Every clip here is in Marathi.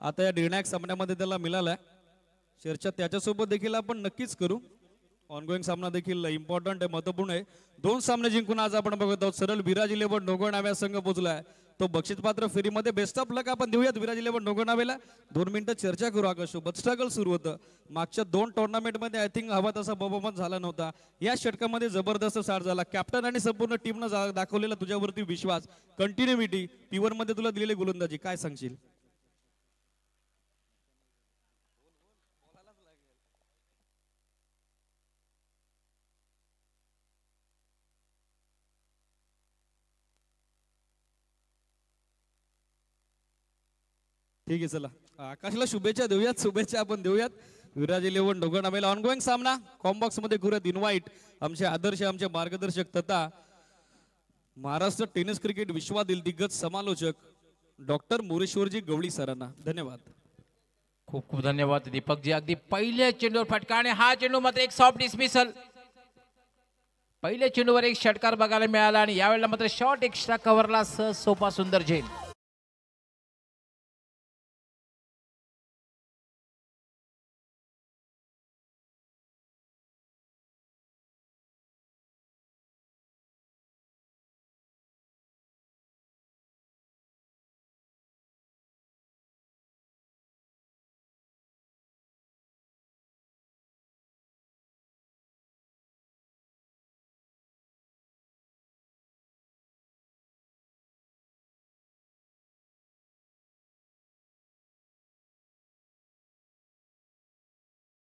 आता या निर्णायक सामन्यामध्ये त्याला मिळालाय. चर्चा त्याच्यासोबत देखील आपण नक्कीच करू. ऑनगोईंग सामना देखील इम्पॉर्टंट आहे, महत्वपूर्ण आहे. 2 सामने जिंकून आज आपण बघत आहोत सरळ विराज 11 नोगोनाव्या संघ पोहोचलाय. तो बक्षीसपात्र फेरीमध्ये बेस्ट ऑफ लक आपण देऊयात विराज 11 नोगोनावेला. 2 मिनिटं चर्चा करू. आकाश सोबत स्ट्रगल सुरू होतं. मागच्या 2 टुर्नामेंटमध्ये आय थिंक हवा तसा बबमत झाला नव्हता. या षटकामध्ये जबरदस्त साथ झाला. कॅप्टन आणि संपूर्ण टीमनं दाखवलेला तुझ्यावरती विश्वास, कंटिन्युइटी, पीवर मध्ये तुला दिलेली गोलंदाजी, काय सांगशील? ठीक आहे, चला आकाशला शुभेच्छा देऊयात. शुभेच्छा आपण देऊयात. विराज 11 डोंगरनामेला ऑनगोईंग सामना कॉम्बॉक्स मध्ये करूयात. इन्व्हाइट आमचे आदर्श, आमचे मार्गदर्शक तथा महाराष्ट्र टेनिस क्रिकेट विश्वातील दिग्गज समालोचक डॉक्टर मोरेश्वरजी गवळी सरांना. धन्यवाद. खूप खूप धन्यवाद दीपकजी. अगदी पहिल्या चेंडूवर फटका आणि हा चेंडू मात्र एक सॉफ्ट डिसमिसल. पहिल्या चेंडूवर एक षटकार बघायला मिळाला आणि यावेळेला मात्र शॉर्ट एक्स्ट्रा कव्हरला सहज सोपा सुंदर झेल.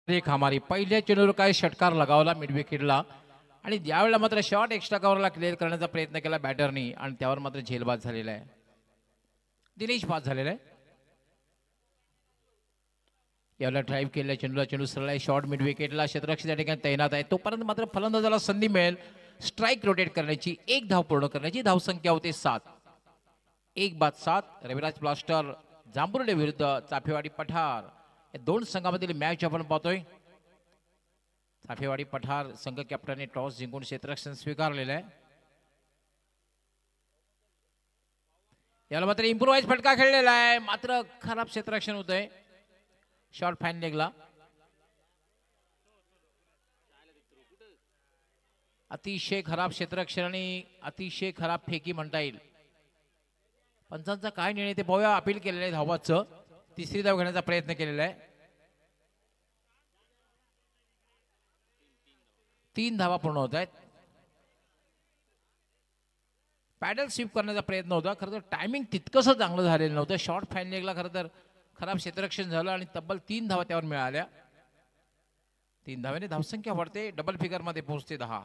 एक हमारी पहिल्या चेंडूवर काय षटकार लगावला मिड विकेटला आणि यावेळेला मात्र शॉर्ट एक्स्ट्रा कव्हरला क्लिअर करण्याचा प्रयत्न केला बॅटरनी आणि त्यावर मात्र झेलबाद झालेला आहे. दिनेश बाद झालेला आहे. यावेळेला ड्राईव्ह केलेल्या चेंडूला चेंडू सरळ आहे शॉर्ट मिड विकेटला. क्षेत्ररक्षक या ठिकाणी तैनात आहे. तोपर्यंत मात्र फलंदाजाला संधी मिळेल स्ट्राईक रोटेट करण्याची. एक धाव पूर्ण करण्याची. धावसंख्या होते 7. 1-7. रविराज ब्लास्टर जांभुर्डे विरुद्ध चाफेवाडी पठार या दोन संघामधील मॅच आपण पाहतोय. चाफेवाडी पठार संघ कॅप्टनने टॉस जिंकून क्षेत्ररक्षण स्वीकारलेलं आहे. याला मात्र इम्प्रोवाइज फटका खेळलेला आहे. मात्र खराब क्षेत्ररक्षण होतंय. शॉर्ट फाईन लेगला. अतिशय खराब क्षेत्ररक्षण आणि अतिशय खराब फेकी म्हणता येईल. पंचांचा काय निर्णय ते पाहूया. अपील केलेलं आहे धावाचं. तिसरी धाव घेण्याचा प्रयत्न केलेला आहे. 3 धावा पूर्ण होत आहेत. पॅडल स्वीप करण्याचा प्रयत्न होता. खरं तर टायमिंग तितकंसं चांगलं झालेलं नव्हतं. शॉर्ट फाईन लेगला खरं तर खराब क्षेत्ररक्षण झालं आणि तब्बल 3 धावा त्यावर मिळाल्या. 3 धाव्याने धावसंख्या वाढते. डबल फिगर मध्ये पोहोचते 10.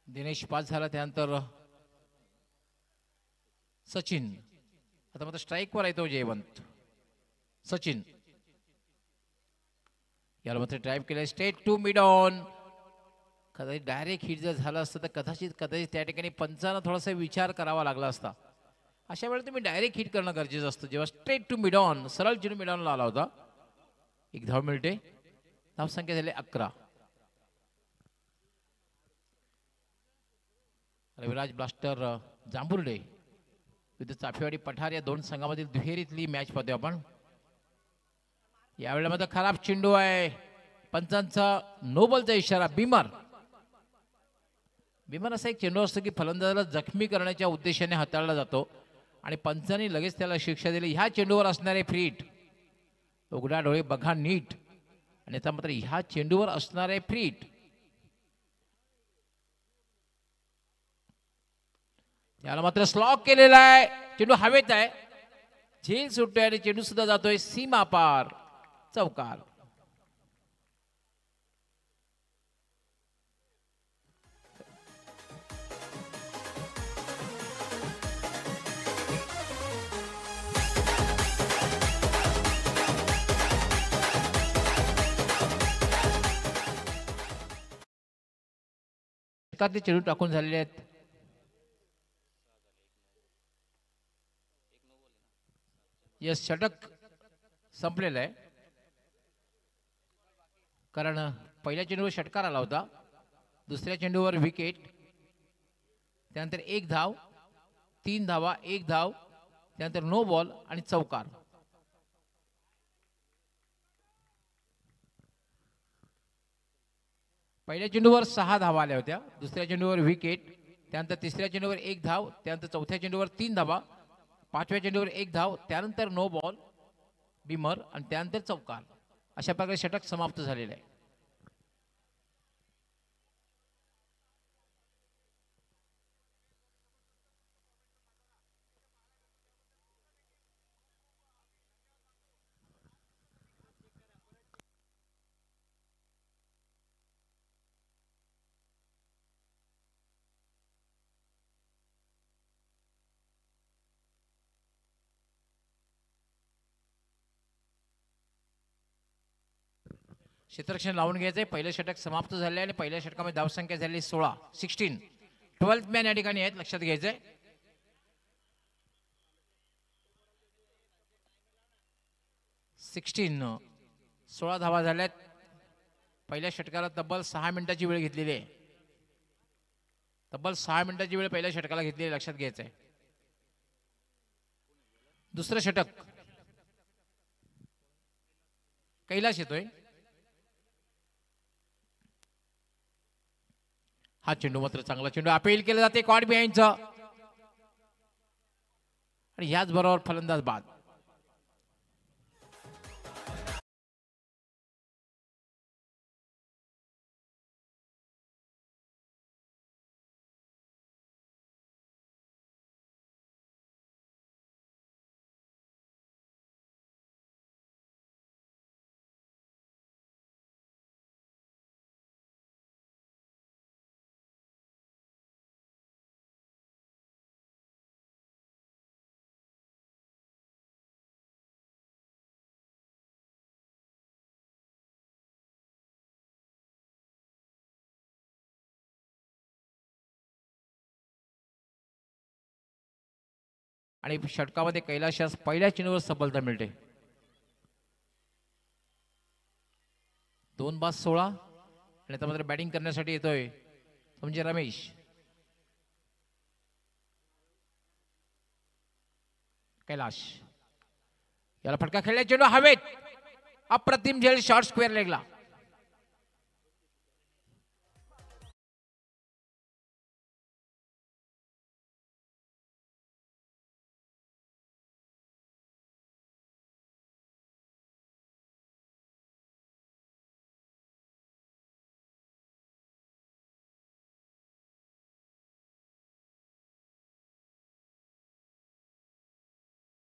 दिनेश पास झाला. त्यानंतर सचिन. आता मात्र स्ट्राईकवर आहे तो जयवंत. सचिन याला मात्र ड्राईव्ह केलं स्ट्रेट टू मिड ऑन. कदाचित डायरेक्ट हिट जर झालं असतं तर कदाचित त्या ठिकाणी पंचांना थोडासा विचार करावा लागला असता. अशा वेळेला तुम्ही डायरेक्ट हिट करणं गरजेचं असतं. जेव्हा स्ट्रेट टू मिड ऑन सरळ चेंडू मिड ऑनला आला होता. 1 धाव मिळते. धावसंख्या झाली 11. रविराज ब्लास्टर जांभुर्डे विरुद्ध चाफेवाडी पठार या दोन संघामधील दुहेरीतली मॅच पाहतोय आपण. यावेळेला मात्र खराब चेंडू आहे. पंचांचा नोबलचा इशारा. बिमर असा एक चेंडू असतो की फलंदाजाला जखमी करण्याच्या उद्देशाने हाताळला जातो आणि पंचांनी लगेच त्याला शिक्षा दिली. ह्या चेंडूवर असणारे फ्री हिट. उघडा डोळे बघा नीट. आणि आता मात्र ह्या चेंडूवर असणारे फ्री हिट. त्याला मात्र स्लॉक केलेला आहे. चेंडू हवेत आहे. झेल सुटतोय आणि चेंडू सुद्धा जातोय सीमा पार. चौकार. चेंडू टाकून झालेले आहेत. यस षटक संपलेलं आहे. कारण पहिल्या चेंडूवर षटकार आला होता. दुसऱ्या चेंडूवर विकेट, त्यानंतर 1 धाव, 3 धावा, 1 धाव, त्यानंतर नो बॉल आणि चौकार. पहिल्या चेंडूवर 6 धावा आल्या होत्या, दुसऱ्या चेंडूवर विकेट, त्यानंतर तिसऱ्या चेंडूवर 1 धाव, त्यानंतर चौथ्या चेंडूवर 3 धावा, पाचव्या चेंडूवर 1 धाव, त्यानंतर नो बॉल, बिमर आणि त्यानंतर चौकार. अशा प्रकारे षटक समाप्त झालेले आहे. क्षेत्ररक्षण लावून घ्यायचंय. पहिलं षटक समाप्त झाले आणि पहिल्या षटकामध्ये धावसंख्या झाली 16. 12th मॅन या ठिकाणी आहेत, लक्षात घ्यायचंय. सिक्स्टीन 16 धावा झाल्यात. पहिल्या षटकाला तब्बल 6 मिनिटाची वेळ घेतलेली आहे. तब्बल 6 मिनिटाची वेळ पहिल्या षटकाला घेतलेली आहे, लक्षात घ्यायचंय. दुसरं षटक कैलाश येतोय. हा चेंडू मात्र चांगला चेंडू अपील केलं जाते कॉट बिहाइंडचं आणि याच बरोबर फलंदाज बाद. आणि षटकामध्ये कैलाशास पहिल्या चेंडूवर सफलता मिळते. 2 बाद 16 आणि आता मात्र बॅटिंग करण्यासाठी येतोय म्हणजे रमेश. कैलाश याला फटका खेळला, चेंडू हवेत, अप्रतिम झेल, शॉर्ट स्क्वेअर लेगला.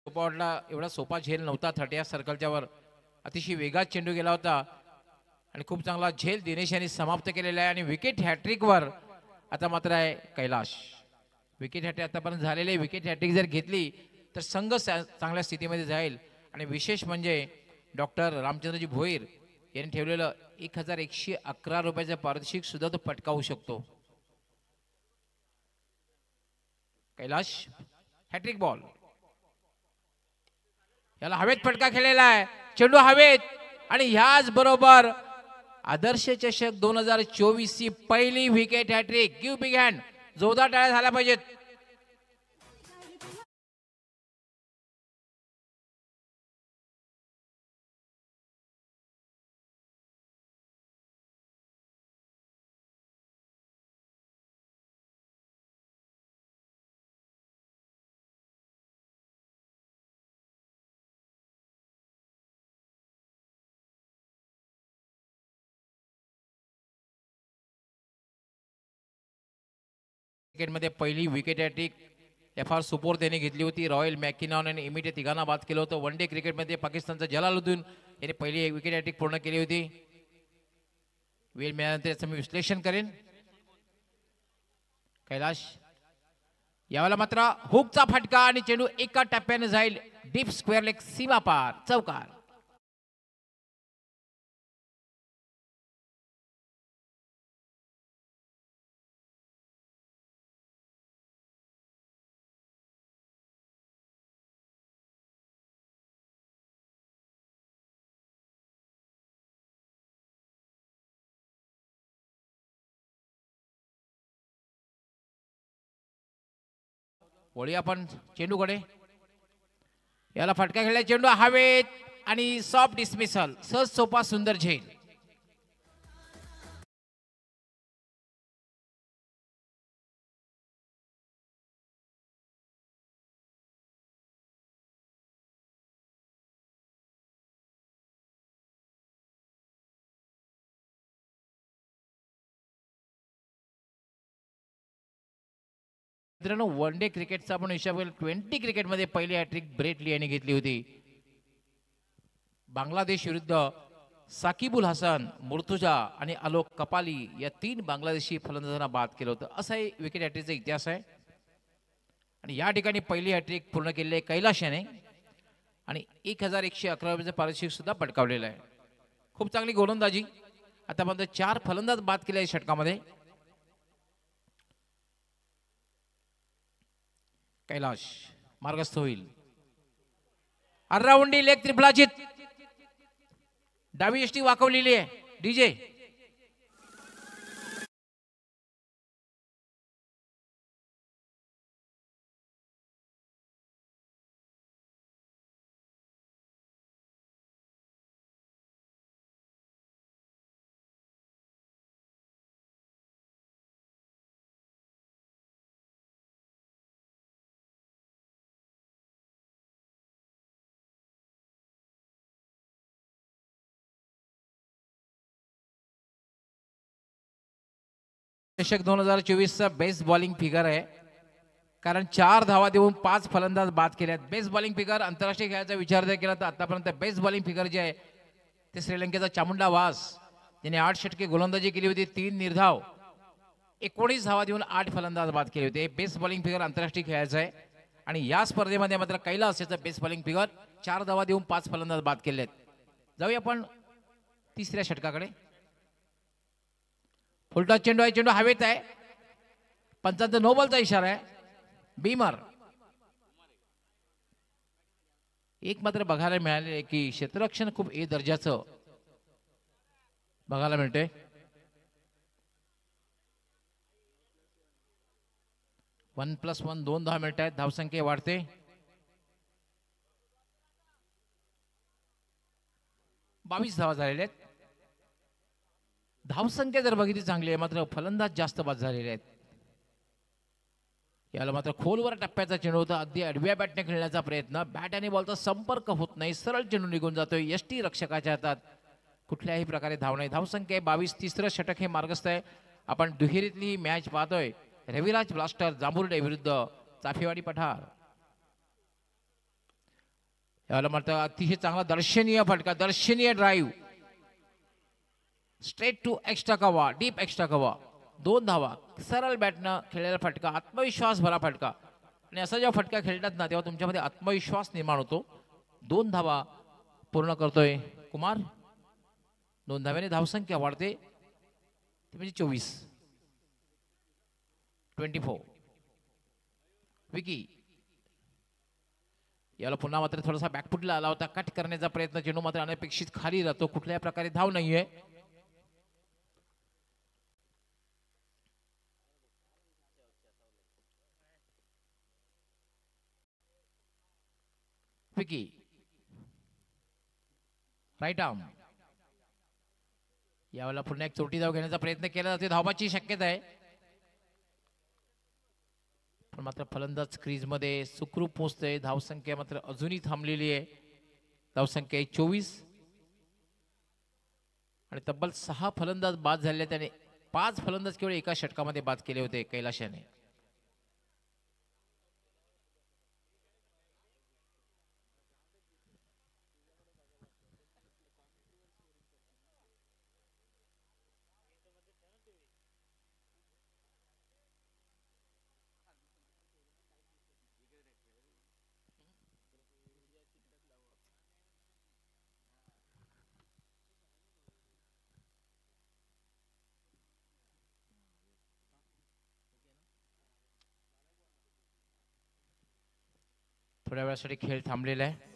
बॉलला एवढा सोपा झेल नव्हता. 30 सर्कलच्या वर अतिशय वेगात चेंडू गेला होता आणि खूप चांगला झेल दिनेश यांनी समाप्त केलेला आहे. आणि विकेट हॅट्रिक वर आता मात्र आहे कैलाश. विकेट हॅट्रिक आतापर्यंत झालेले, विकेट हॅट्रिक जर घेतली तर संघ चांगल्या स्थितीमध्ये जाईल. आणि विशेष म्हणजे डॉक्टर रामचंद्रजी भोईर यांनी ठेवलेलं 1111 रुपयाचं पारितोषिक सुद्धा तो पटकावू शकतो. कैलाश हॅट्रिक बॉल, याला हवेत फटका खेळलेला आहे, चेंडू हवेत आणि ह्याच बरोबर आदर्श चषक 2024 ची पहिली wicket hat trick. Give big hand, जोरदार टाळ्या झाल्या पाहिजेत. क्रिकेटमध्ये पहिली विकेट हॅट्रिक FR सुपोर्द यांनी घेतली होती. रॉयल मॅकिनॉन आणि इमिटे तिघांना बाद केलं होतं. वन डे क्रिकेटमध्ये पाकिस्तानचा जलालुद्दीन यांनी पहिली विकेट हॅट्रिक पूर्ण केली होती. वेळ मिळाल्यानंतर याचं मी विश्लेषण करेन. कैलाश यावेळेला मात्र हुकचा फटका आणि चेंडू एका टप्प्याने जाईल डीप स्क्वेअर लेग, सीमा पार, चौकार. वळी आपण चेंडूकडे. याला फटका खेळला, चेंडू हवेत आणि सॉफ्ट डिस्मिसल, सहज सोपा सुंदर झेल. मित्रांनो, वन डे क्रिकेटचा आपण हिशोब केला 20 क्रिकेटमध्ये पहिली हॅट्रिक ब्रेट ली यांनी घेतली होती. बांगलादेश विरुद्ध साकिबुल हसन, मुर्तुजा आणि आलोक कपाली या 3 बांगलादेशी फलंदाजांना बाद केलं होतं. असा ही विकेट हॅट्रिकचा इतिहास आहे. आणि या ठिकाणी पहिली हॅट्रिक पूर्ण केलेली आहे कैलाश याने आणि 1111 रुपयाचं पारितोषिक सुद्धा पटकावलेलं आहे. खूप चांगली गोलंदाजी. आतापर्यंत 4 फलंदाज बाद केले आहेत षटकामध्ये. कैलाश मार्गस्थ होईल. ऑलराऊंडी लेग त्रिफलाचित, डावी यष्टी वाकवलेली आहे. डीजे चषक 2024चा बेस्ट बॉलिंग फिगर आहे. कारण 4 धावा देऊन 5 फलंदाज बाद केले आहेत. बेस्ट बॉलिंग फिगर आंतरराष्ट्रीय खेळाचा विचार जर केला तर आतापर्यंत बेस्ट बॉलिंग फिगर जे आहे ते श्रीलंकेचा चामुंडा वास, ज्याने 8 षटके गोलंदाजी केली होती, 3 निर्धाव, 19 धावा देऊन 8 फलंदाज बाद केले होते. बेस्ट बॉलिंग फिगर आंतरराष्ट्रीय खेळाचा आहे. आणि या स्पर्धेमध्ये मात्र कैलास याचा बेस्ट बॉलिंग फिगर 4 धावा देऊन 5 फलंदाज बाद केले आहेत. जाऊया आपण तिसऱ्या षटकाकडे. फुलटॉस चेंडू आहे, चेंडू हवेत आहे. पंचांचा नो बॉलचा इशारा आहे. बीमर. एक मात्र बघायला मिळाले की क्षेत्ररक्षण खूप ए दर्जाचं बघायला मिळते. (1+1) 2 धावा मिळत आहेत. धावसंख्या वाढते. बावीस धावा झालेल्या आहेत. धावसंख्या जर बघितली चांगली आहे, मात्र फलंदाज जास्त बाद झालेले आहेत. याला मात्र खोलवर टप्प्याचा चेंडू होता. अगदी आडव्या बॅटने खेळण्याचा प्रयत्न. बॅट आणि बॉलचा संपर्क होत नाही. सरळ चेंडू निघून जातोय. यष्टी रक्षकाच्या हातात. कुठल्याही प्रकारे धाव नाही. धावसंख्या 22. तिसरं षटक हे मार्गस्थ आहे. आपण दुहेरीतली ही मॅच पाहतोय. रविराज ब्लास्टर जांभुर्डे विरुद्ध चाफेवाडी पठार. याला मात्र अतिशय चांगला दर्शनीय फटका, दर्शनीय drive, straight to extra cover, deep extra cover. 2 धावा. सरळ बॅटनं खेळलेला फटका, आत्मविश्वास भरा फटका. आणि असा जेव्हा फटका खेळतात ना, तेव्हा तुमच्यामध्ये आत्मविश्वास निर्माण होतो. 2 धावा पूर्ण करतोय कुमार. 2 धाव्याने धावसंख्या वाढते. ती म्हणजे 24. विकी. याला पुन्हा मात्र थोडासा बॅकफुटला आला होता. कट करण्याचा प्रयत्न, चेंडू मात्र अनपेक्षित खाली राहतो. कुठल्याही प्रकारे धाव नाहीये. विकी. Right arm. यावेळेला पुन्हा एक चोटी धाव घेण्याचा प्रयत्न केला जातो. धावाची शक्यता आहे, पण मात्र फलंदाज क्रीज मध्ये सुखरूप पोहोचतोय. धावसंख्या मात्र अजूनही थांबलेली आहे. धावसंख्या 24 आणि तब्बल 6 फलंदाज बाद झाले. त्याने 5 फलंदाज केवळ एका षटकामध्ये बाद केले होते कैलाशाने. थोड्या वेळासाठी खेळ थांबलेला आहे.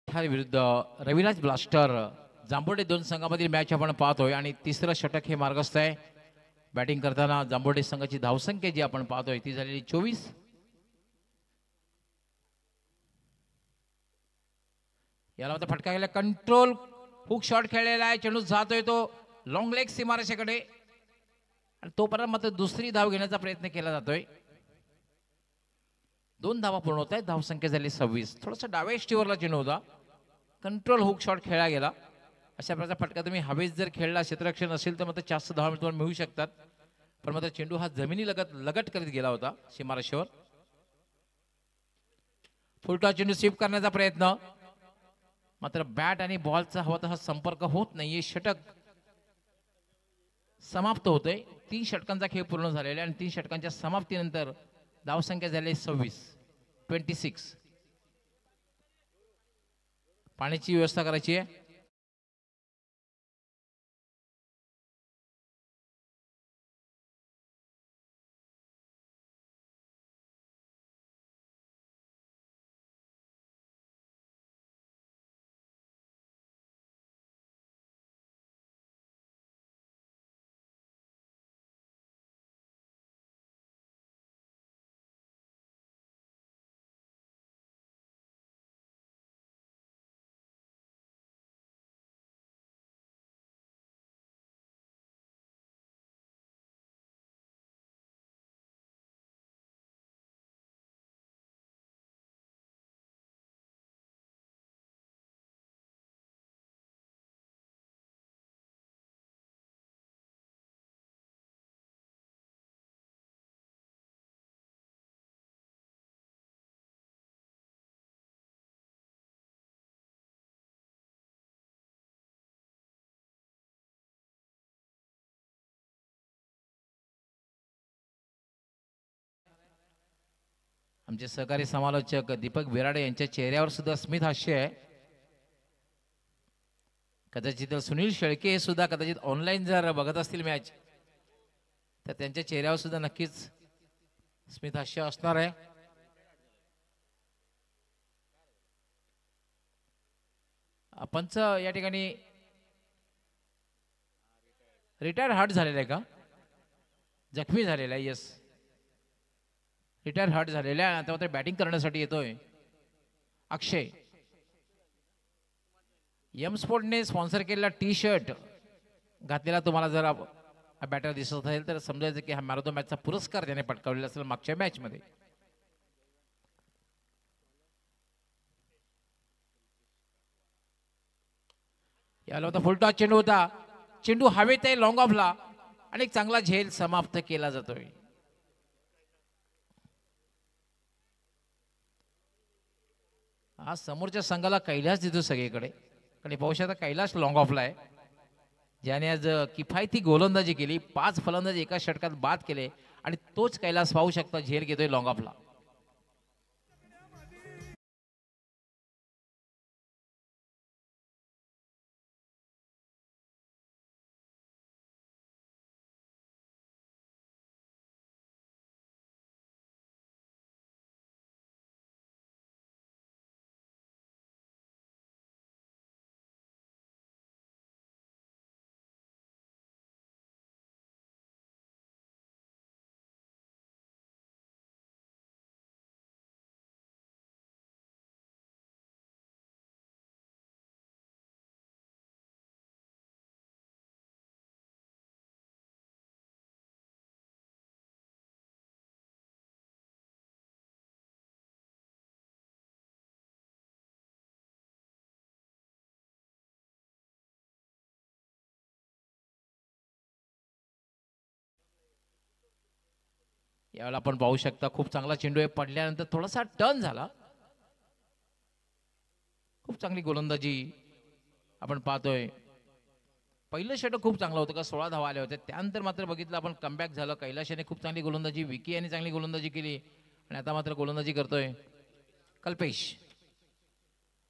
विठ्ठल विरुद्ध रविराज ब्लास्टर जांभोडे दोन संघामधील मॅच आपण पाहतोय आणि तिसरं षटक हे मार्गस्थ आहे. बॅटिंग करताना जांभोडे संघाची धावसंख्या जी आपण पाहतोय ती झालेली 24. याला आता फटका गेला. कंट्रोल हुक शॉट खेळलेला आहे. चेंडू जातोय तो लॉंग लेग सीमारेषेकडे आणि तोपर्यंत मात्र दुसरी धाव घेण्याचा प्रयत्न केला जातोय. 2 धावा पूर्ण होत आहेत. धावसंख्या झाली 26. थोडासा डाव्या स्टीवरला चेंडू होता. कंट्रोल हुक शॉट खेळला गेला. अशा प्रकारचा फटका तुम्ही हवेत जर खेळला क्षेत्ररक्षण असेल तर मात्र जास्त धावा तुम्हाला मिळू शकतात. पण मात्र चेंडू हा जमिनी लगट करीत गेला होता सीमारेषेवर. फुलटॉस चेंडू स्वीप करण्याचा प्रयत्न, मात्र बॅट आणि बॉलचा हवा तसा संपर्क होत नाहीये. षटक समाप्त होतोय. 3 षटकांचा खेळ पूर्ण झालेला आणि 3 षटकांच्या समाप्तीनंतर धावसंख्या झाली 26. पाण्याची व्यवस्था करायची आहे. आमचे सहकारी समालोचक दीपक विराडे यांच्या चेहऱ्यावर सुद्धा स्मित हास्य आहे. कदाचित सुनील शेळके हे सुद्धा कदाचित ऑनलाईन जर बघत असतील मॅच तर त्यांच्या चेहऱ्यावर सुद्धा नक्कीच स्मित हास्य असणार आहे. पंच या ठिकाणी रिटायर हार्ट झालेला आहे का? जखमी झालेला आहे. यस, रिटायर हार्ट झालेला आहे. आता मात्र बॅटिंग करण्यासाठी येतोय अक्षय. एम स्पोर्टने स्पॉन्सर केलेला टी शर्ट घातलेला तुम्हाला जर बॅटर दिसत असेल तर समजायचं की हा मॅरेथॉन मॅचचा पुरस्कार त्याने पटकावलेला असेल मागच्या मॅच मध्ये. याला होता फुलटॉस चेंडू होता. चेंडू हवेत आहे लॉंग ऑफला आणि एक चांगला झेल समाप्त केला जातोय. आज समोरच्या संघाला कैलास देतो सगळीकडे. आणि पाहू शकता कैलास लॉंग ऑफला आहे ज्याने आज किफायती गोलंदाजी केली. 5 फलंदाज एका षटकात बाद केले आणि तोच कैलास पाहू शकता झेल घेतोय लॉंग ऑफला. यावेळेला आपण पाहू शकता खूप चांगला चेंडू आहे. पडल्यानंतर थोडासा टर्न झाला. खूप चांगली गोलंदाजी आपण पाहतोय. पहिलं षटक खूप चांगलं होतं का 16 धावा आल्या होत्या. त्यानंतर मात्र बघितलं आपण कमबॅक झालं. कैलाशाने खूप चांगली गोलंदाजी, विकी यांनी चांगली गोलंदाजी केली आणि आता मात्र गोलंदाजी करतोय कल्पेश.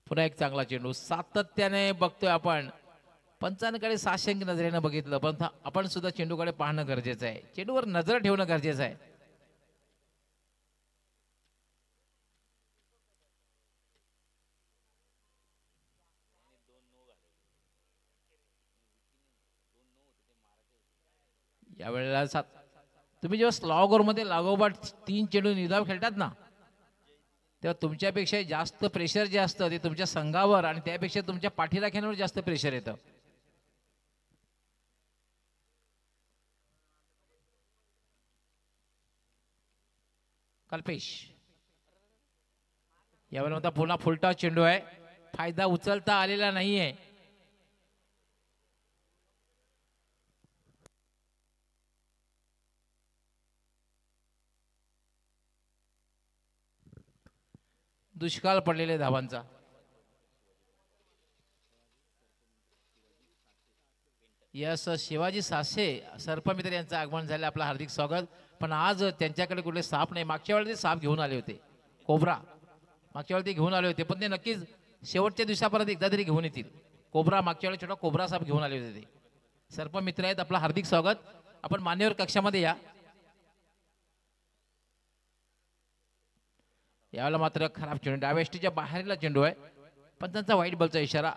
पुन्हा एक चांगला चेंडू सातत्याने बघतोय आपण. पंचांकडे साशंक नजरेनं बघितलं पण आपण सुद्धा चेंडूकडे पाहणं गरजेचं आहे. चेंडूवर नजर ठेवणं गरजेचं आहे. यावेळेला तुम्ही जेव्हा स्लॉग ओव्हरमध्ये लागोपाठ 3 चेंडू निर्धाव खेळतात ना, तेव्हा तुमच्यापेक्षा जास्त प्रेशर जे असतं ते तुमच्या संघावर आणि त्यापेक्षा तुमच्या पाठीराख्यांवर जास्त प्रेशर येतं. कल्पेश यावेळेला आता पुन्हा फुलटा चेंडू आहे, फायदा उचलता आलेला नाहीये. दुष्काळ पडलेले धावांचा. यस शिवाजी सासे सर्पमित्र यांचं आगमन झालं, आपलं हार्दिक स्वागत. पण आज त्यांच्याकडे कुठले साप नाही. मागच्या वेळेला ते साप घेऊन आले होते, कोबरा. मागच्या वेळेला ते घेऊन आले होते, पण ते नक्कीच शेवटच्या दिवसापर्यंत एकदा तरी घेऊन येतील. कोबरा मागच्या वेळेला छोटा कोबरा साप घेऊन आले होते ते. सर्पमित्र आहेत, आपलं हार्दिक स्वागत. आपण मान्यवर कक्षामध्ये या. यावेळेला मात्र खराब चेंडू, डाव्या बाहेरला चेंडू आहे, पण त्यांचा वाईट बॉलचा इशारा.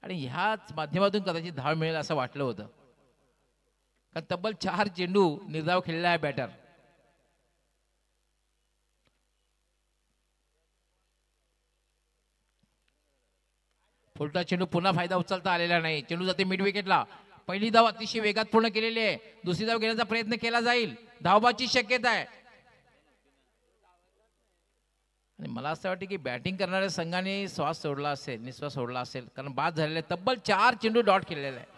आणि ह्याच माध्यमातून कदाचित धाव मिळेल असं वाटलं होतं, कारण तब्बल 4 चेंडू निर्धाव खेळलेला आहे बॅटर. फुलटा चेंडू, पुन्हा फायदा उचलता आलेला नाही. चेंडू जाते मिड विकेटला. पहिली धाव अतिशय वेगात पूर्ण केलेली आहे. दुसरी धाव घेण्याचा प्रयत्न केला जाईल, धावबाची शक्यता आहे. आणि मला असं वाटतं की बॅटिंग करणाऱ्या संघाने श्वास सोडला असेल, निश्वास सोडला असेल, कारण बाद झालेले तब्बल 4 चेंडू डॉट केलेला आहे.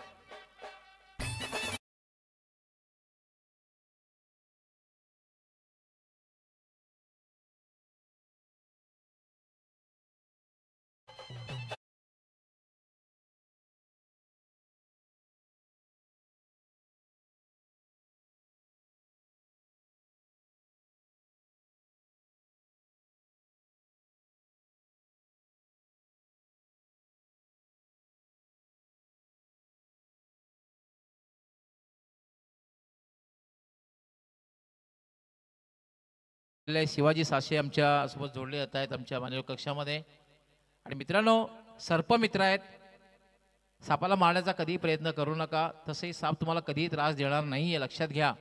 शिवाजी सासे आमच्या सोबत जोडले जात आहेत आमच्या मानव कक्षामध्ये. आणि मित्रांनो, सर्पमित्र आहेत. सापाला मारण्याचा कधीही प्रयत्न करू नका, तसेही साप तुम्हाला कधीही त्रास देणार नाही हे लक्षात घ्या.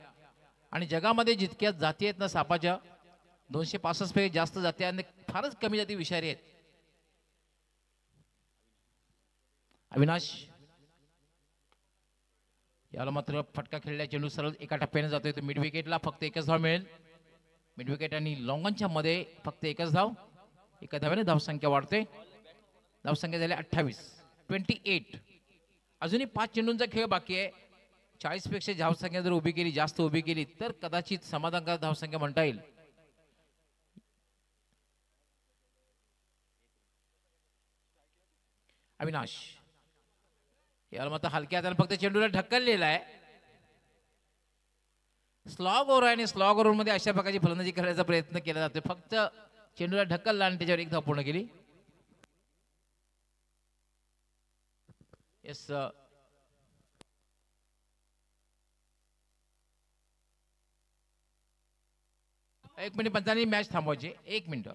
आणि जगामध्ये जितक्या जाती आहेत ना सापाच्या, 265 पेक्षा जास्त जाती आणि फारच कमी जाती विषारी आहेत. अविनाश याला मात्र फटका खेळल्या चेंडू सरळ एका टप्प्याने जातोय तो मिड विकेटला. फक्त एकच धाव मिळेल. मिड विकेट आणि लॉंगॉनच्या मध्ये फक्त एकच धाव. एका धाव्याने धावसंख्या वाढते. धावसंख्या झाली 28. अजूनही 5 चेंडूंचा खेळ बाकी आहे. 40 पेक्षा धावसंख्या जर उभी केली, जास्त उभी केली, तर कदाचित समाधानकारक धावसंख्या म्हणता येईल. अविनाश याला मात्र हलक्या हाताने फक्त चेंडूला ढकललेला आहे. स्लॉग ओव्हर आहे आणि स्लॉग ओव्हर मध्ये अशा प्रकारची फलंदाजी करायचा प्रयत्न केला जातो. फक्त चेंडूला ढकलला आणि त्याच्यावर एक धाव पूर्ण केली. येस 1 मिनिट 45 मॅच थांबवायची. 1 मिनिट.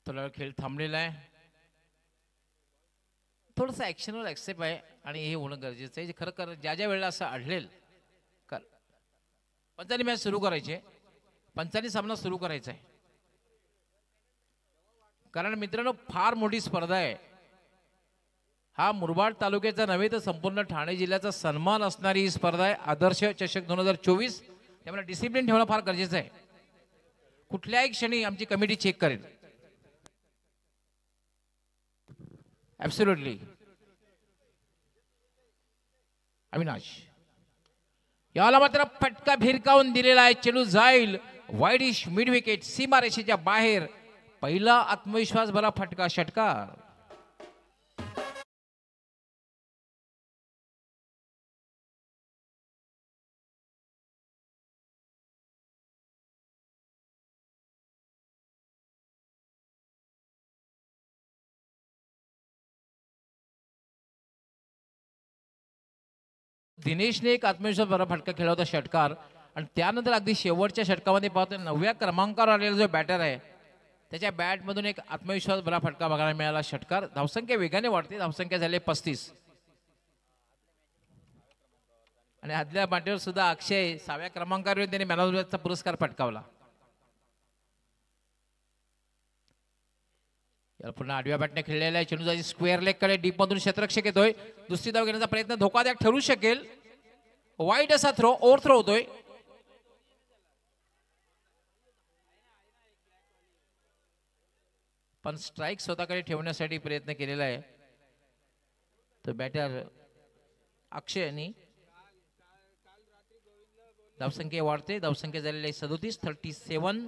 तर खेळ थांबलेला आहे. थोडंसं ॲक्शनवर ॲक्सेप्ट आहे आणि हे होणं गरजेचं आहे. खरं कर ज्या ज्या वेळेला असं आढळेल कर पंचांनी मॅच सुरू करायची आहे, पंचांनी सामना सुरू करायचा आहे. कारण मित्रांनो फार मोठी स्पर्धा आहे. हा मुरबाड तालुक्याचा नव्हे तर संपूर्ण ठाणे जिल्ह्याचा सन्मान असणारी ही स्पर्धा आहे. आदर्श चषक 2024. त्यामुळे डिसिप्लिन ठेवणं फार गरजेचं आहे. कुठल्याही क्षणी आमची कमिटी चेक करेल. ॲब्सोल्युटली अविनाश याला मात्र फटका भिरकावून दिलेला आहे. चेंडू जाईल वाईडिश मिड विकेट सीमारेषेच्या बाहेर. पहिला आत्मविश्वास भरा फटका षटकार. दिनेशने एक आत्मविश्वास भरा फटका खेळला होता षटकार आणि त्यानंतर अगदी शेवटच्या षटकामध्ये पाहतो 9व्या क्रमांकावर आलेला जो बॅटर आहे त्याच्या बॅटमधून एक आत्मविश्वास भरा फटका बघायला मिळाला षटकार. धावसंख्या वेगाने वाढते. धावसंख्या झाली 35 आणि आदल्या बॅटवर सुद्धा अक्षय 6व्या क्रमांकावर त्याने मॅन ऑफ द मॅचचा पुरस्कार पटकावला. पुन्हा आडव्या बॅटने खेळलेला आहे. चेंडू जाईल स्क्वेअर लेग कडे डीप मधून क्षेत्ररक्षक येतोय. दुसरी धाव घेण्याचा प्रयत्न धोकादायक ठरू शकेल. वाईट असा थ्रो ओव्हर थ्रो होतोय. पण स्ट्राईक स्वतःकडे ठेवण्यासाठी प्रयत्न केलेला आहे तो बॅटर अक्षय यांनी. धावसंख्या वाढते. धावसंख्या झालेली आहे 37 37.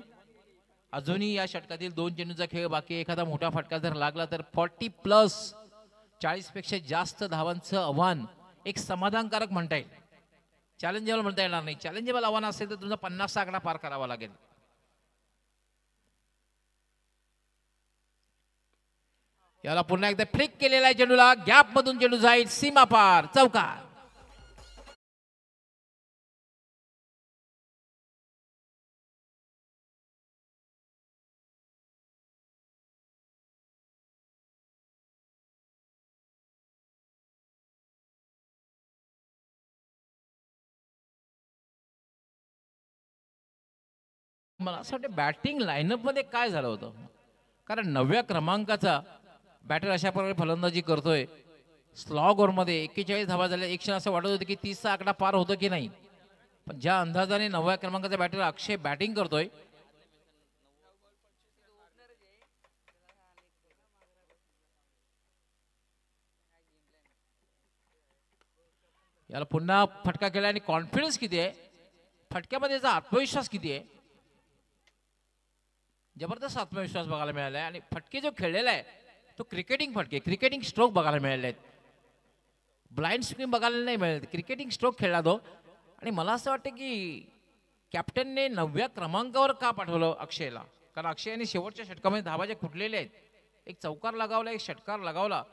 अजूनही या षटकातील 2 चेंडूचा खेळ बाकी. एखादा मोठा फटका जर लागला तर 40+ 40 पेक्षा जास्त धावांचं आव्हान एक समाधानकारक म्हणता येईल. चॅलेंजेबल म्हणता येणार नाही. चॅलेंजेबल आव्हान असेल तर तुमचा 50चा आकडा पार करावा लागेल. याला पुन्हा एकदा फ्लिक केलेला आहे चेंडूला. गॅप मधून चेंडू जाईल सीमा पार चौकार. मला असं वाटतं बॅटिंग लाईनअप मध्ये काय झालं होतं. कारण 9व्या क्रमांकाचा बॅटर अशा प्रकारे फलंदाजी करतोय. स्लॉग ओव्हरमध्ये 41 धावा झाल्या. एक क्षण असं वाटत होतं की 30चा आकडा पार होतो की नाही. पण ज्या अंदाजाने 9व्या क्रमांकाचा बॅटर अक्षय बॅटिंग करतोय याला पुन्हा फटका केला आणि कॉन्फिडन्स किती आहे फटक्यामध्ये, याचा आत्मविश्वास किती आहे. जबरदस्त आत्मविश्वास बघायला मिळाला आहे. आणि फटके जो खेळलेला आहे तो क्रिकेटिंग फटके क्रिकेटिंग स्ट्रोक बघायला मिळाले आहेत. ब्लाइंड स्क्रीन बघायला नाही मिळत. क्रिकेटिंग स्ट्रोक खेळला तो. आणि मला असं वाटतं की कॅप्टनने 9व्या क्रमांकावर का पाठवलं अक्षयला. कारण अक्षय यांनी शेवटच्या षटकामध्ये धावा ज्या कुठलेल्या आहेत. एक चौकार लगावला, एक षटकार लगावला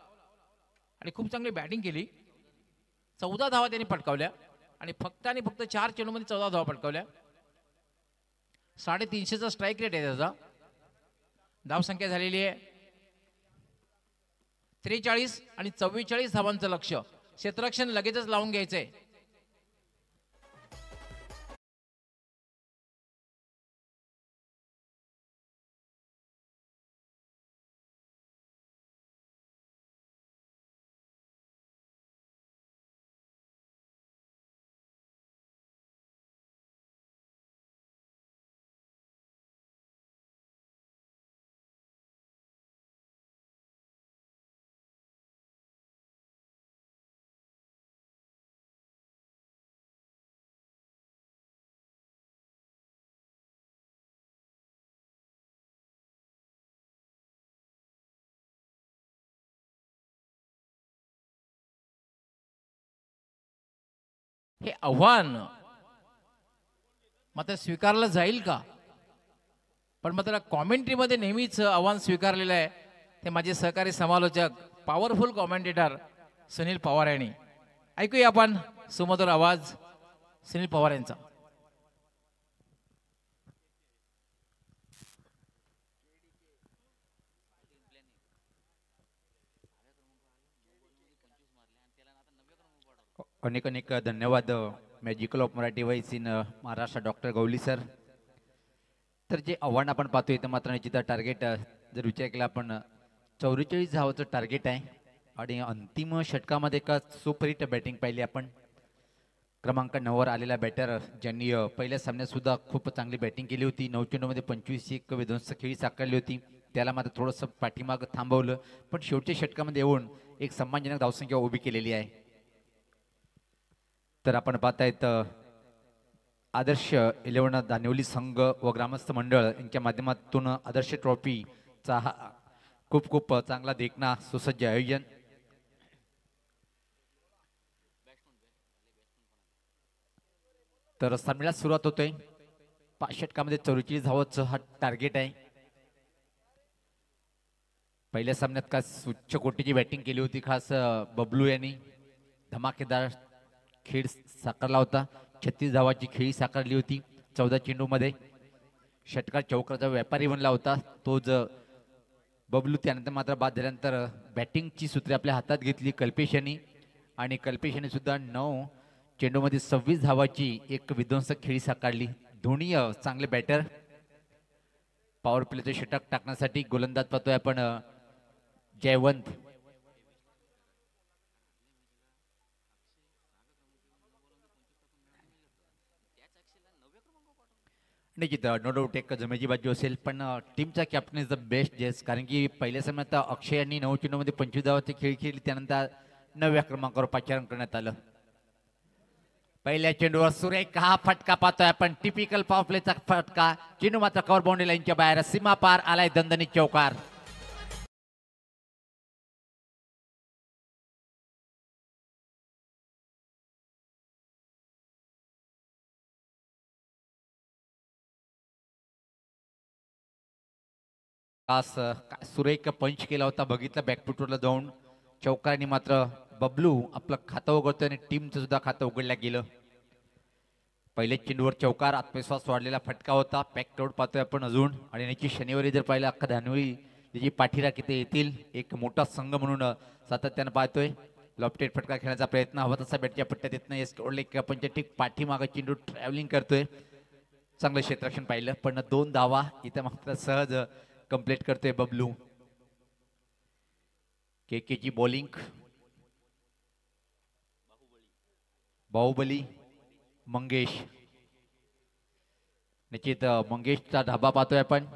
आणि खूप चांगली बॅटिंग केली. 14 धावा त्यांनी पटकावल्या आणि फक्त 4 चेंडूमध्ये 14 धावा पटकावल्या. 350चा स्ट्राईक रेट आहे त्याचा. धावसंख्या झालेली आहे 43 आणि 44 धावांचं लक्ष्य. क्षेत्ररक्षण लगेचच लावून घ्यायचंय. हे आव्हान मात्र स्वीकारलं जाईल का. पण मात्र कॉमेंट्रीमध्ये नेहमीच आव्हान स्वीकारलेलं आहे ते माझे सहकारी समालोचक पॉवरफुल कॉमेंटेटर सुनील पवार यांनी. ऐकूया आपण सुमधुर आवाज सुनील पवार यांचा. अनेक अनेक धन्यवाद magical of Marathi voice in Maharashtra doctor Gawali sir. तर जे आव्हान आपण पाहतोय तर मात्र निश्चित टार्गेट जर विचार केला आपण 44 धावाचं टार्गेट आहे आणि अंतिम षटकामध्ये का सुपरहिट बॅटिंग पाहिली आपण. क्रमांक 9 वर आलेला बॅटर ज्यांनी पहिल्या सामन्यात सुद्धा खूप चांगली बॅटिंग केली होती. 9 चेंडूमध्ये 25 विध्वंसक खेळी साकारली होती. त्याला मात्र थोडंसं पाठीमागं थांबवलं पण शेवटच्या षटकामध्ये येऊन एक सन्मानजनक धावसंख्या उभी केलेली आहे. तर आपण पाहतायत आदर्श 11 दानिवली संघ व ग्रामस्थ मंडळ यांच्या माध्यमातून आदर्श ट्रॉफीचा हा खूप खूप चांगला देखणा सुसज्ज आयोजन. तर सामन्याला सुरुवात होतोय. 5 षटकामध्ये 44 धावांचं हा टार्गेट आहे. पहिल्या सामन्यात खास उच्च कोटीची बॅटिंग केली होती खास बबलू यांनी धमाकेदार खेळ साकारला होता. 36 धावाची खेळी साकारली होती 14 चेंडूमध्ये. षटकार चौकाचा व्यापारी बनला होता तोच बबलू. त्यानंतर मात्र बाद झाल्यानंतर बॅटिंगची सूत्रे आपल्या हातात घेतली कल्पेश यांनी आणि कल्पेश यांनी सुद्धा 9 चेंडूमध्ये 26 धावाची एक विध्वंसक खेळी साकारली. दोन्ही चांगले बॅटर. पॉवर प्लेचे षटक टाकण्यासाठी गोलंदाज पाहतोय आपण जयवंत. निश्चित नो डाऊट एक जमेची बाजू असेल पण टीमचा कॅप्टन इज द बेस्ट जेस. कारण की पहिल्या सामन्यात अक्षय यांनी 9 चेंडूमध्ये 25 धावाची खेळ खेळली. त्यानंतर 9व्या क्रमांकावर पाचारण करण्यात आलं. पहिल्या चेंडूवर सुरेख हा फटका पाहतोय आपण. टिपिकल पॉवर प्लेचा फटका. चेंडू मात्र कव्हर बाउंड्री लाईनच्या बाहेर. सीमा पार आलाय दणदणीत चौकार. सुरेख पंच केला होता बघितलं बॅकफुटवरला जाऊन. चौकारांनी मात्र बबलू आपलं खातं उघडतोय आणि टीमचं सुद्धा खातं उघडलं गेलं. पहिल्या चेंडूवर चौकार. आत्मविश्वास वाढलेला फटका होता. पॅक आउट पाहतोय आपण अजून. आणि याची शनिवारी जर पाहिलं अख्खा धानवडी त्याची पाठीरा किती येतील. एक मोठा संघ म्हणून सातत्यानं पाहतोय. लॉफ्टेड फटका खेळण्याचा प्रयत्न हवा तसा बॅटच्या पट्ट्यात येत नाही. पंचटिक पाठीमागं चेंडू ट्रॅव्हलिंग करतोय. चांगलं क्षेत्ररक्षण पाहिलं पण 2 धावा इथं मात्र सहज कंप्लीट करतोय बबलू. केकेची बॉलिंग. बाहुबली मंगेश. निश्चित मंगेशचा ढाबा पाहतोय आपण.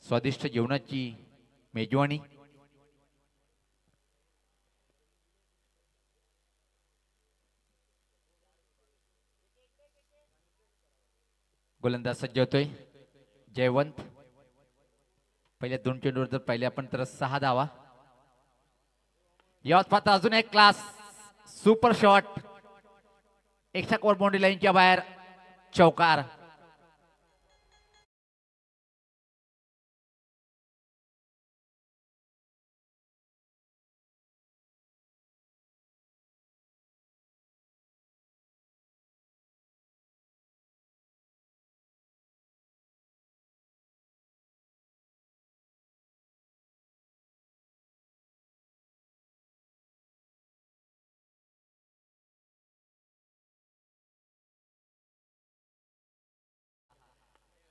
स्वादिष्ट जेवणाची मेजवानी. गोलंदाज सज्ज होतोय जयवंत. पहिल्या 2 चेंडूवर जर पाहिले आपण तर 6 धावा. यात पाहता अजून एक class super shot. Extra cover boundary लाईनच्या बाहेर चौकार.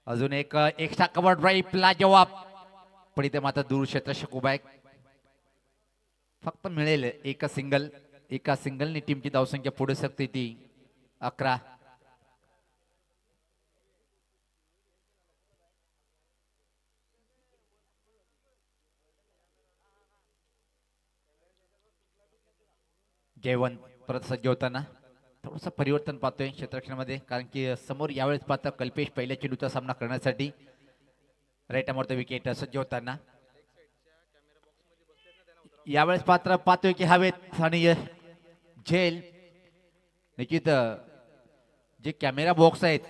अजून एक एक्स्ट्रा कव्हर ड्राईव्ह ला जवाब पण इथे मात्र दूर क्षेत्ररक्षक उभा आहे. फक्त मिळेल एका सिंगलने टीमची धावसंख्या पुढे सरते ती 11. जयवंत परत सज्ज होताना थोडंसं परिवर्तन पाहतोय क्षेत्ररक्षणामध्ये. कारण की समोर यावेळेस पाहता कल्पेश पहिल्या चेंडूचा सामना करण्यासाठी राईट आमोर विकेट सज्ज होताना. यावेळेस पात्र पाहतोय की हवेत आणि झेल. निश्चित जे कॅमेरा बॉक्स आहेत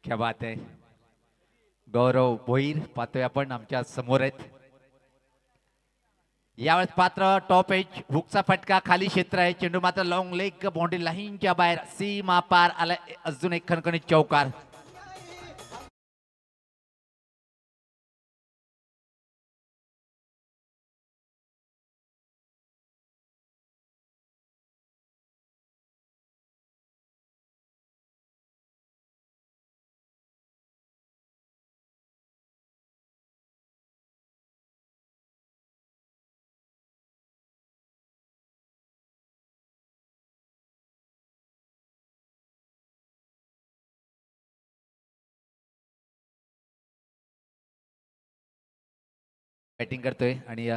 क्या बात आहे. गौरव भोईर पाहतोय आपण आमच्या समोर आहेत. यावेळेस पात्र टॉप एज हुकचा फटका खाली क्षेत्र आहे. चेंडू मात्र लॉंग लेग बाउंड्री लाईनच्या बाहेर सीमा पार आला. अजून एक खणखणीत चौकार. बॅटिंग करतोय आणि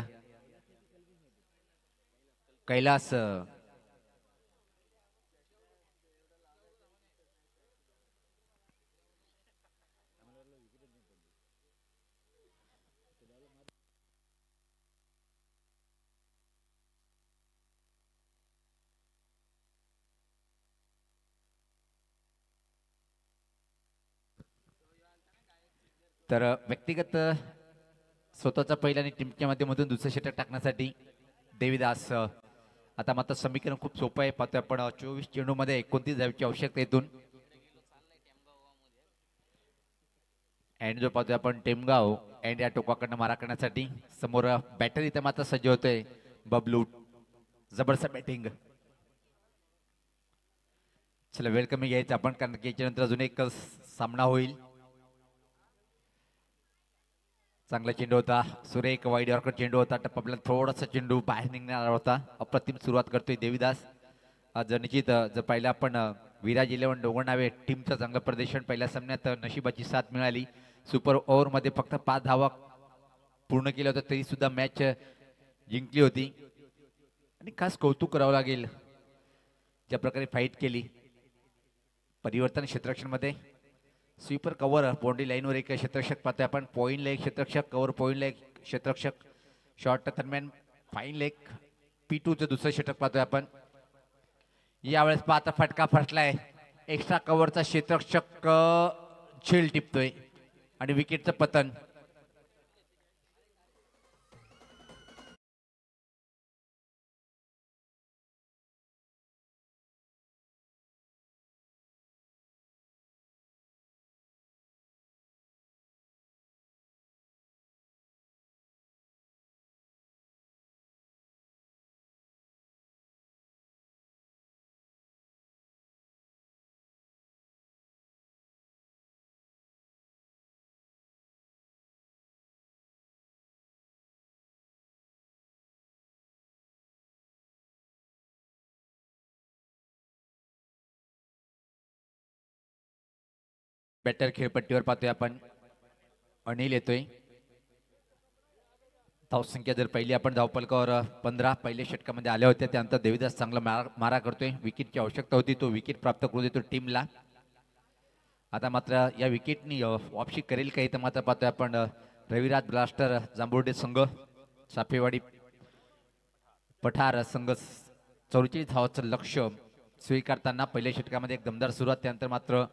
कैलास तर व्यक्तिगत स्वतःचा पहिला आणि टीमच्या माध्यमातून दुसरं षटक टाकण्यासाठी देवीदास. आता मात्र समीकरण खूप सोपं आहे. पाहतोय आपण 24 चेंडूमध्ये 29 धावेची आवश्यकता येतून अँड जो पाहतोय आपण टेमगाव अँड या टोकाकडनं मारा करण्यासाठी समोर बॅटर इथे मात्र सज्ज होतोय बबलू. जबरदस्त बॅटिंग. चला वेळ कमी घ्यायचं आपण कारण की याच्यानंतर अजून एक सामना होईल. चांगला चेंडू होता. सुरेख वाईड यॉर्कर चेंडू होता. टप्प्याला थोडासा चेंडू बाहेर निघणार होता. अप्रतिम सुरुवात करतोय देवीदास. आज निश्चित जर पाहिलं आपण विराज 11 डोंगर नावे टीमचं चांगलं प्रदर्शन. पहिल्या सामन्यात नशिबाची साथ मिळाली. सुपर ओव्हरमध्ये फक्त 5 धावा पूर्ण केल्या होत्या तरी सुद्धा मॅच जिंकली होती. आणि खास कौतुक करावं लागेल ज्या प्रकारे फाईट केली. परिवर्तन क्षेत्ररक्षणमध्ये स्वीपर कव्हर बाउंड्री लाईनवर एक क्षेत्ररक्षक पाहतोय आपण. पॉईंटला एक क्षेत्ररक्षक कव्हर पॉईंटला एक क्षेत्ररक्षक. शॉर्ट दरम्यान फाईन लेग P2चं दुसरं षटक पाहतोय आपण. यावेळेस पाहता फटका फटलाय. एक्स्ट्रा कव्हरचा क्षेत्ररक्षक झेल टिपतोय आणि विकेटचं पतन. बॅटर खेळपट्टीवर पाहतोय आपण. अनिल येतोय. धावसंख्या जर पहिली आपण धावपलकावर 15 पहिल्या षटकामध्ये आल्या होत्या. त्यानंतर देवीदास चांगला मारा करतोय. विकेटची आवश्यकता होती. तो विकेट प्राप्त करू देतो टीमला. आता मात्र या विकेटनी वापसी करेल काही तर मात्र पाहतोय आपण रविराज ब्लास्टर जांभुर्डे संघ सापेवाडी पठार संघ 44 धावाचं लक्ष स्वीकारताना पहिल्या षटकामध्ये एक दमदार सुरुवात. त्यानंतर मात्र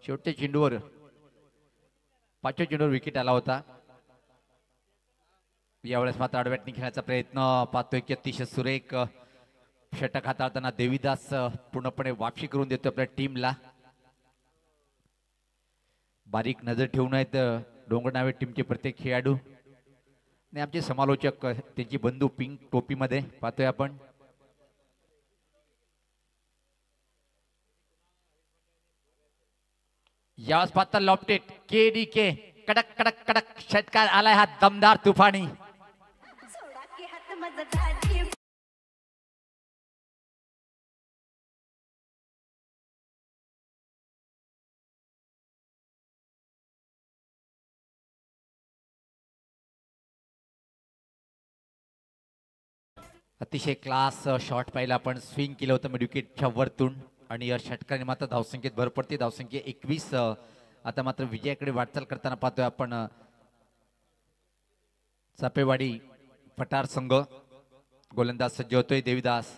शेवटच्या चेंडूवर 5व्या चेंडूवर विकेट आला होता. यावेळेस मात्र आडव्याटनी खेळण्याचा प्रयत्न पाहतोय की अतिशय सुरेख षटक हाताळताना देवीदास पूर्णपणे वापसी करून देतो आपल्या टीमला. बारीक नजर ठेवून आहेत डोंगर नावे टीमचे प्रत्येक खेळाडू आणि आमचे समालोचक त्यांची बंधू पिंक टोपीमध्ये पाहतोय आपण. यावेळेस पाहता लॉफ्टेड KDK कडक कडक कडक षटकार आलाय हा दमदार तुफानी. अतिशय क्लास शॉट पाहिला आपण. स्विंग केलं होतं मिड विकेटच्या वरतून आणि या षटकाने मात्र धावसंख्येत भर पडते. धावसंख्या 21. आता मात्र विजयाकडे वाटचाल करताना पाहतोय आपण सापेवाडी पठार संघ. गोलंदाज सज्ज होतोय देवीदास.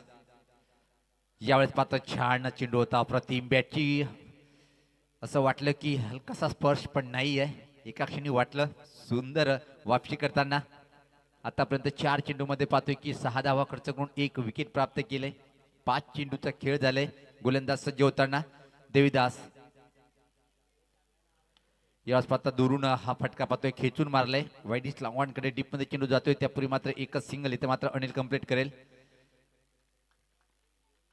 यावेळेस पाहतो छान चेंडू होता. अप्रतिम बॅटची असं वाटलं की हलकासा स्पर्श पण नाही आहे. एका क्षणी वाटलं सुंदर वापसी करताना. आतापर्यंत 4 चेंडूमध्ये पाहतोय की 6 धावा खर्च करून 1 विकेट प्राप्त केले. 5 चेंडूचा खेळ झालाय. गोलंदाज सज्ज होताना देवीदास. यावेळेस पाहता दुरून हा फटका पाहतोय खेचून मारलाय. वाईडिश लांगवानकडे डीप मध्ये चेंडू जातोय. त्यापूर्वी मात्र एकच सिंगल. इथे मात्र अनिल कंप्लीट करेल.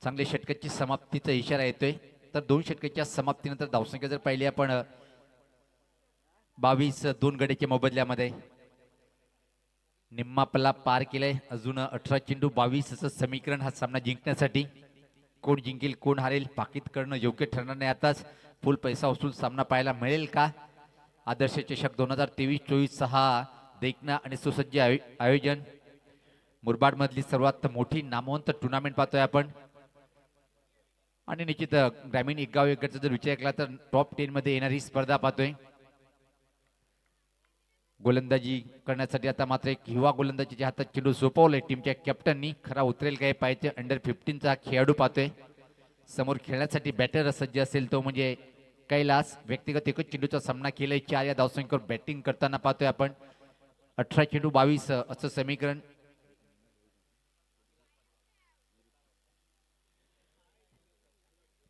चांगली षटकाची समाप्तीचा इशारा येतोय. तर 2 षटकाच्या समाप्तीनंतर धावसंख्या जर पाहिली आपण 22 2 गड्याच्या मोबदल्यामध्ये निम्मा पल्ला पार केलाय. अजून 18 चेंडू 22 असं समीकरण हा सामना जिंकण्यासाठी. कोण जिंकेल कोण हारेल पाकीट करणं योग्य ठरणार नाही. आताच फुल पैसा वसूल सामना पाहायला मिळेल का? आदर्श चषक 2023-24 हा देखणं आणि सुसज्ज आयोजन. मुरबाड मधली सर्वात मोठी नामवंत टुर्नामेंट पाहतोय आपण. आणि निश्चित ग्रामीण एक गाव एक गटचा जर विचार केला तर टॉप 10 मध्ये येणारी स्पर्धा पाहतोय. गोलंदाजी करण्यासाठी आता मात्र एक युवा गोलंदाजीच्या हातात चेंडू सोपवलाय टीमच्या कॅप्टननी. खरा उतरेल काय पाहिजे अंडर 15चा खेळाडू पाहतोय. समोर खेळण्यासाठी बॅटर सज्ज असेल तो म्हणजे कैलास. व्यक्तिगत एकच चेंडूचा सामना केलाय. 4 या धावसंख्येवर बॅटिंग करताना पाहतोय आपण. 18 चेंडू 22 असं समीकरण.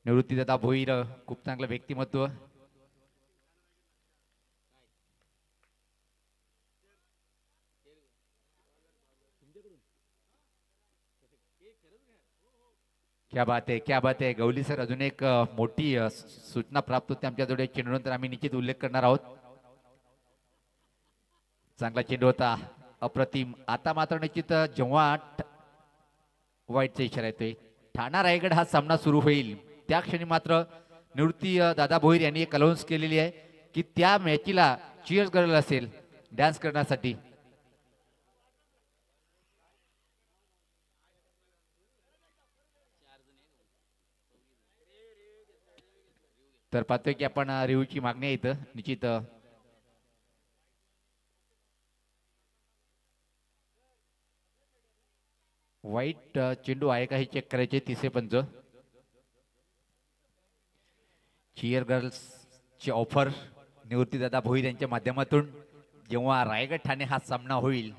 निवृत्तीदादा भोईर खूप चांगलं व्यक्तिमत्व. क्या बात आहे क्या बात आहे. गवली सर अजून एक मोठी सूचना प्राप्त होते आमच्याजवळ चेंडूनंतर आम्ही निश्चित उल्लेख करणार आहोत. चांगला चेंडू होता अप्रतिम. आता मात्र निश्चित जेव्हा वाईटचा इशारा येतोय ठाणा रायगड हा सामना सुरू होईल त्या क्षणी मात्र निवृत्ती दादा भोईर यांनी एक अनाउन्स केलेली आहे की त्या मॅचीला चीअर्स गर्ल असेल डान्स करण्यासाठी. तर पाहतोय की आपण रिव्ह्यूची मागणी आहे इथं निश्चित. वाईट चेंडू आहे का हे चेक करायचे. तिसरे पंच. चिअर गर्ल्सची ऑफर निवृत्तीदादा भोईर यांच्या माध्यमातून जेव्हा रायगड ठाणे हा सामना होईल.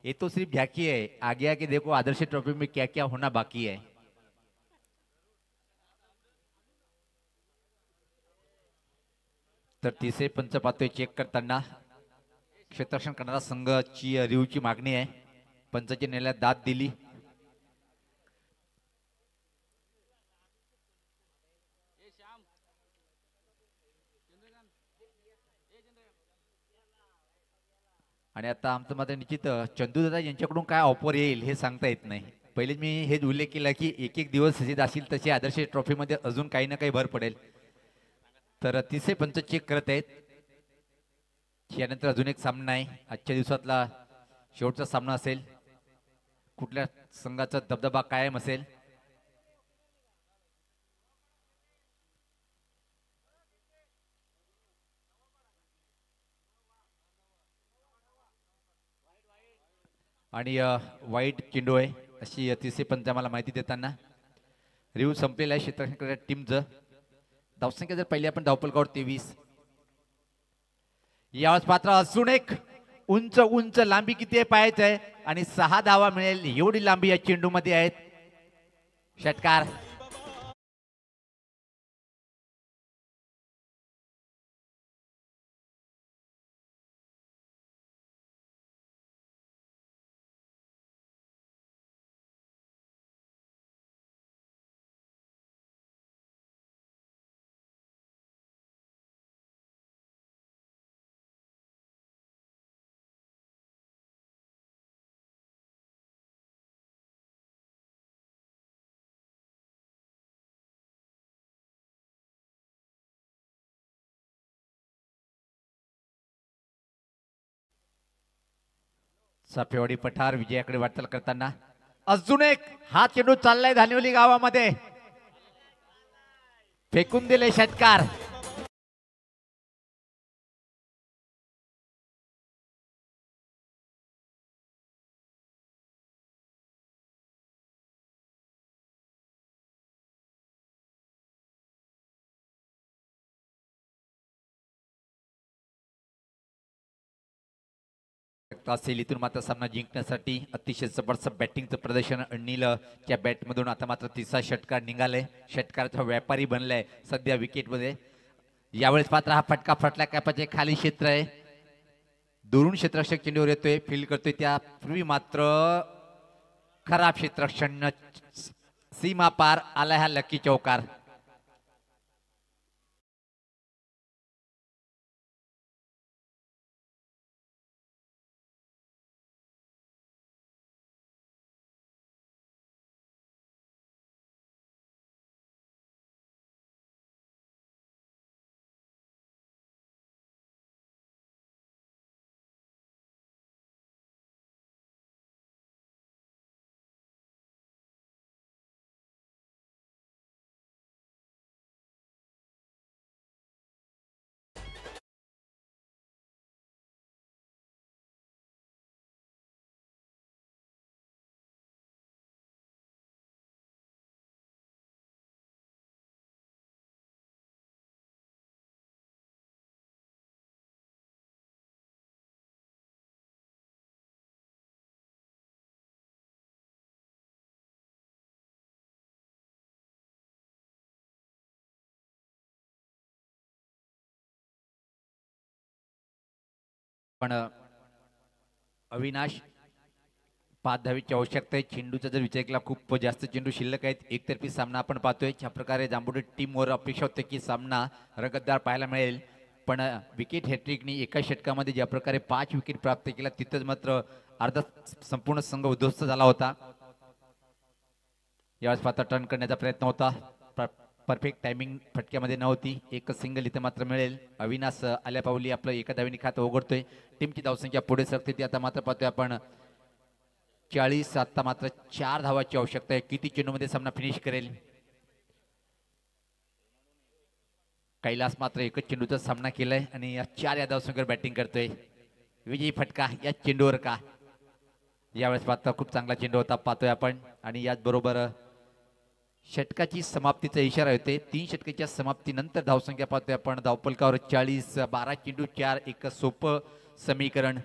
ये तो सिर्फ झाकी है, आगे आगे देखो आदर्श ट्रॉफी में क्या क्या होना बाकी है. तर तिसरे पंच पाहतोय चेक करताना. क्षेत्ररक्षण करणारा संघाची रिव्ह्यूची मागणी आहे. पंचाची निर्णयाला दाद दिली. आणि आता आमचं मात्र निश्चित चंदूदादा यांच्याकडून काय ऑफर येईल हे सांगता येत नाही. पहिले मी हेच उल्लेख केला की एक एक दिवस जसे जाशील तसे आदर्श ट्रॉफीमध्ये अजून काही ना काही भर पडेल. तर तिसरे पंच चेक करत आहेत. यानंतर अजून एक सामना आहे. आजच्या दिवसातला शेवटचा सामना असेल. कुठल्या संघाचा दबदबा कायम असेल. आणि वाईट चेंडू आहे अशी तिसरे पंच आम्हाला माहिती देताना. रिव्ह्यू संपलेला आहे क्षेत्ररक्षण टीमचं. धावसंख्या जर पहिली आपण धावपलकावर 23. यावेळेस पात्र अजून एक उंच उंच लांबी किती आहे पाहायचं आहे आणि 6 धावा मिळेल एवढी लांबी या चेंडू मध्ये आहेत. षटकार साफेवाडी पठार विजयाकडे वाटचाल करताना अजून एक हा चेंडू चाललाय धानिवली गावामध्ये. फेकून दिले षटकार. आवश्यकता असेल. इथून मात्र सामना जिंकण्यासाठी अतिशय जबरदस्त बॅटिंगचं प्रदर्शन अनिलच्या बॅटमधून आता मात्र तिसरा षटकार निघालाय. षटकाराचा व्यापारी बनलाय सध्या विकेटमध्ये. यावेळेस मात्र हा फटका फटला काय पाहिजे. खाली क्षेत्र आहे, दुरून क्षेत्ररक्षक चेंडूवर येतोय, फील्ड करतोय. त्यापूर्वी मात्र खराब क्षेत्ररक्षण, सीमा पार आलाय हा लकी चौकार. पण अविनाश 5 धावेची आवश्यकता आहे. चेंडूचा जर विचार केला खूप जास्त चेंडू शिल्लक आहेत. एकतर्फी सामना आपण पाहतोय. ज्या प्रकारे जांभुडे टीमवर अपेक्षा होते की सामना रगतदार पाहायला मिळेल, पण विकेट हॅट्रिकनी एका षटकामध्ये ज्या प्रकारे 5 विकेट प्राप्त केला तिथंच मात्र अर्धा संपूर्ण संघ उद्ध्वस्त झाला होता. यावेळेस मात्र टर्न करण्याचा प्रयत्न होता, परफेक्ट टायमिंग फटक्यामध्ये नव्हती. एक सिंगल इथं मात्र मिळेल. अविनाश आल्या पावली आपलं एका धावेने खातं उघडतोय. टीमची धावसंख्या पुढे सरकते ती आता मात्र पाहतोय आपण 40. आता मात्र 4 धावाची आवश्यकता आहे. किती चेंडूमध्ये सामना फिनिश करेल. कैलास मात्र एकच चेंडूचा सामना केलाय आणि या 4 या धावसंख्येवर बॅटिंग करतोय. विजयी फटका या चेंडूवर का. यावेळेस मात्र खूप चांगला चेंडू होता पाहतोय आपण. आणि याचबरोबर षटकाची समाप्तीचा इशारा होते. 3 षटकाच्या समाप्तीनंतर धावसंख्या पाहतोय आपण धावपलकावर 40. 12 चेंडू 4. एक सोपं समीकरण.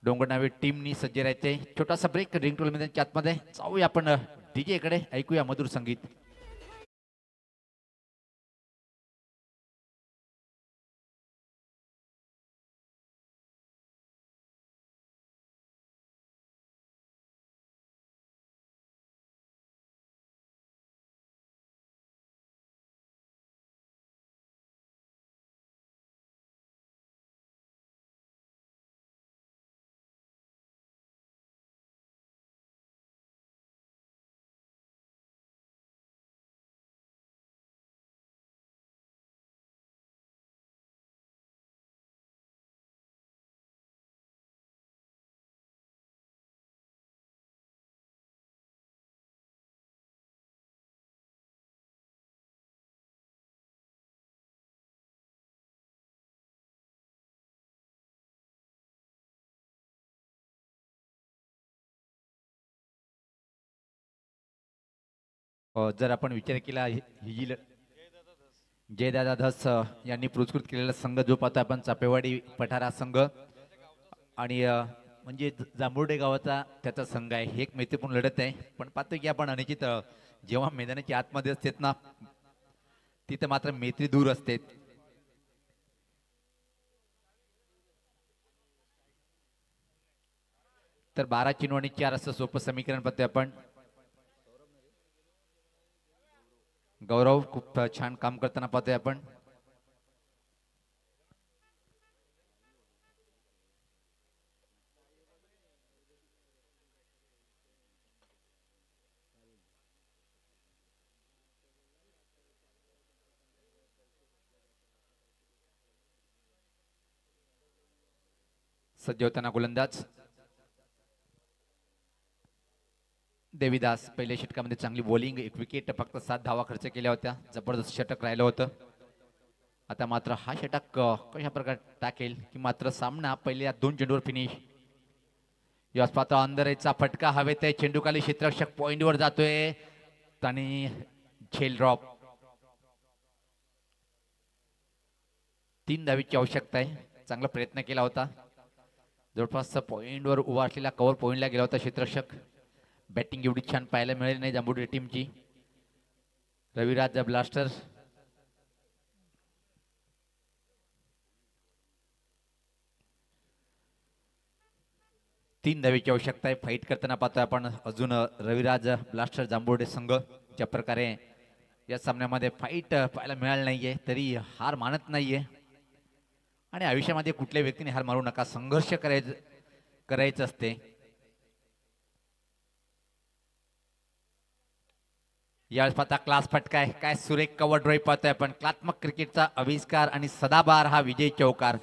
डोंगरनावे टीमनी सज्ज राहायचे. छोटासा ब्रेक रिंग टोल मध्ये आतमध्ये जाऊया आपण डीजे कडे, ऐकूया मधुर संगीत. जर आपण विचार केला ही जी जयदादा धस यांनी पुरस्कृत केलेला संघ जो पाहतो आपण चापेवाडी पठारा संघ आणि म्हणजे जांभुर्डे गावाचा त्याचा संघ आहे. हे एक मैत्रीपूर्ण लढत आहे. पण पाहतो की आपण अनिश्चित जेव्हा मैदानाच्या आतमध्ये असतात ना तिथे मात्र मैत्री दूर असते. तर 12 चेंडू आणि 4 असं सोपं समीकरण पाहतोय आपण. गौरव खूप छान काम करताना पाहतोय आपण. सज्ज होताना गोलंदाज देवीदास. पहिल्या षटकामध्ये चांगली बॉलिंग, एक विकेट, फक्त 7 धावा खर्च केल्या होत्या. जबरदस्त षटक राहिलं होतं. आता मात्र हा षटक कशा प्रकारे टाकेल की मात्र सामना पहिल्या 2 चेंडूवर फिनिश. यास पात्र अंदरेचा फटका हवेत आहे. चेंडू खाली क्षेत्ररक्षक पॉइंटवर जातोय आणि झेल ड्रॉप. 3 धावीची आवश्यकता आहे. चांगला प्रयत्न केला होता. जवळपास पॉईंटवर उभा असलेला कव्हर पॉईंटला गेला होता क्षेत्ररक्षक. बॅटिंग एवढी छान पाहायला मिळेल नाही जांभुर्डे टीमची. रविराज ब्लास्टर तीन धावेची आवश्यकता आहे. फाईट करताना पाहतोय आपण अजून रविराज ब्लास्टर जांभुर्डे संघ ज्या प्रकारे या सामन्यामध्ये फाईट पाहायला मिळाली नाहीये तरी हार मानत नाहीये. आणि आयुष्यामध्ये कुठल्याही व्यक्तीने हार मारू नका, संघर्ष करायचं असते. यावेळेस पाहता क्लास फटकाय, काय सुरेख कव्हर ड्राईव्ह पाहतोय आपण. कलात्मक क्रिकेटचा आविष्कार आणि सदाबहार हा विजय चौकार.